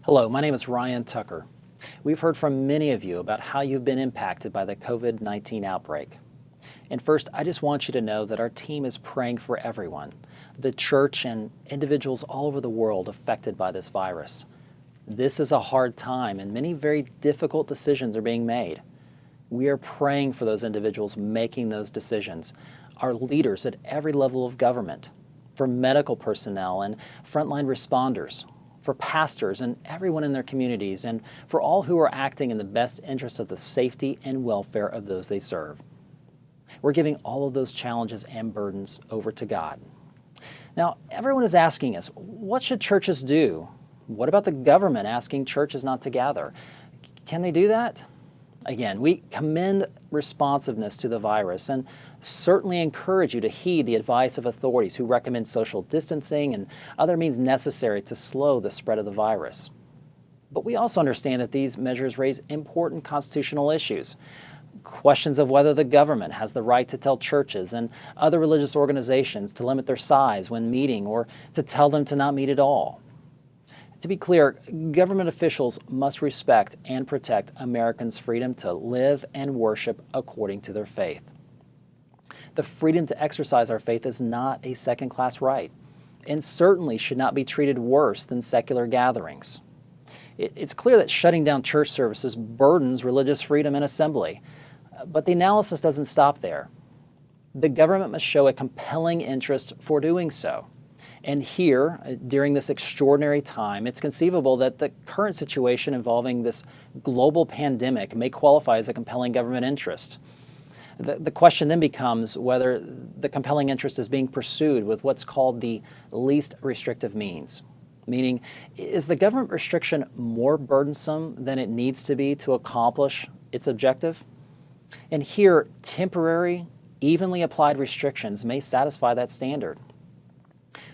Hello, my name is Ryan Tucker. We've heard from many of you about how you've been impacted by the COVID-19 outbreak. And first, I just want you to know that our team is praying for everyone, the church and individuals all over the world affected by this virus. This is a hard time and many very difficult decisions are being made. We are praying for those individuals making those decisions, our leaders at every level of government, for medical personnel and frontline responders, for pastors and everyone in their communities, and for all who are acting in the best interest of the safety and welfare of those they serve. We're giving all of those challenges and burdens over to God. Now, everyone is asking us, what should churches do? What about the government asking churches not to gather? Can they do that? Again, we commend responsiveness to the virus and certainly encourage you to heed the advice of authorities who recommend social distancing and other means necessary to slow the spread of the virus. But we also understand that these measures raise important constitutional issues. Questions of whether the government has the right to tell churches and other religious organizations to limit their size when meeting or to tell them to not meet at all. To be clear, government officials must respect and protect Americans' freedom to live and worship according to their faith. The freedom to exercise our faith is not a second-class right, and certainly should not be treated worse than secular gatherings. It's clear that shutting down church services burdens religious freedom and assembly, but the analysis doesn't stop there. The government must show a compelling interest for doing so. And here, during this extraordinary time, it's conceivable that the current situation involving this global pandemic may qualify as a compelling government interest. The question then becomes whether the compelling interest is being pursued with what's called the least restrictive means. Meaning, is the government restriction more burdensome than it needs to be to accomplish its objective? And here, temporary, evenly applied restrictions may satisfy that standard.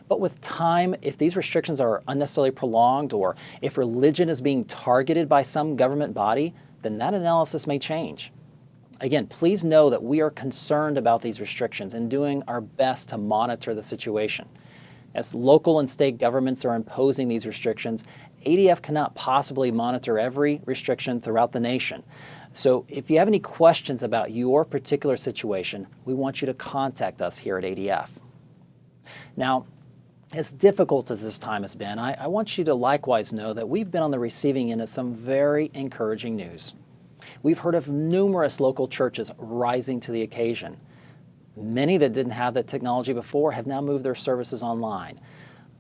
But with time, if these restrictions are unnecessarily prolonged or if religion is being targeted by some government body, then that analysis may change. Again, please know that we are concerned about these restrictions and doing our best to monitor the situation. As local and state governments are imposing these restrictions, ADF cannot possibly monitor every restriction throughout the nation. So if you have any questions about your particular situation, we want you to contact us here at ADF. Now, as difficult as this time has been, I want you to likewise know that we've been on the receiving end of some very encouraging news. We've heard of numerous local churches rising to the occasion. Many that didn't have that technology before have now moved their services online.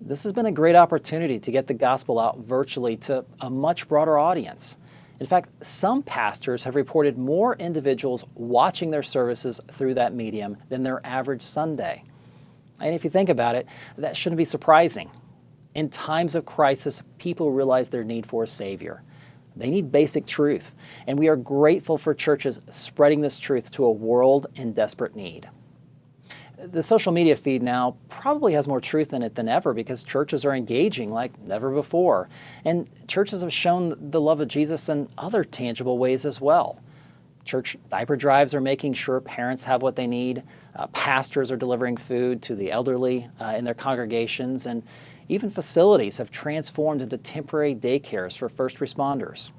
This has been a great opportunity to get the gospel out virtually to a much broader audience. In fact, some pastors have reported more individuals watching their services through that medium than their average Sunday. And if you think about it, that shouldn't be surprising. In times of crisis, people realize their need for a Savior. They need basic truth, and we are grateful for churches spreading this truth to a world in desperate need. The social media feed now probably has more truth in it than ever because churches are engaging like never before, and churches have shown the love of Jesus in other tangible ways as well. Church diaper drives are making sure parents have what they need. Pastors are delivering food to the elderly in their congregations, and even facilities have transformed into temporary daycares for first responders.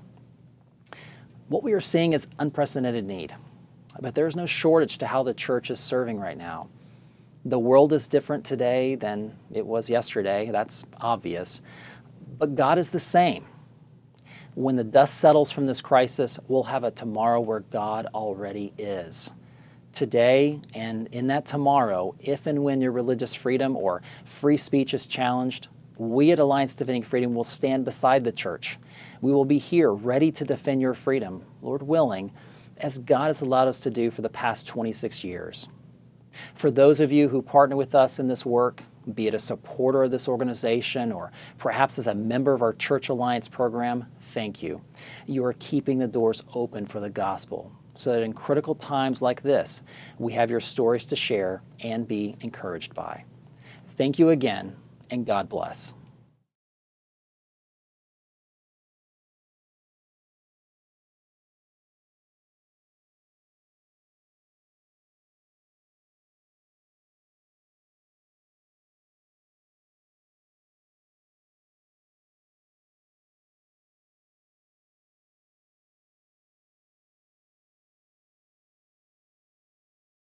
What we are seeing is unprecedented need, but there is no shortage to how the church is serving right now. The world is different today than it was yesterday, that's obvious, but God is the same. When the dust settles from this crisis, we'll have a tomorrow where God already is. Today and in that tomorrow, if and when your religious freedom or free speech is challenged, we at Alliance Defending Freedom will stand beside the church. We will be here ready to defend your freedom, Lord willing, as God has allowed us to do for the past 26 years. For those of you who partner with us in this work, be it a supporter of this organization or perhaps as a member of our Church Alliance program, thank you. You are keeping the doors open for the gospel so that in critical times like this, we have your stories to share and be encouraged by. Thank you again, and God bless.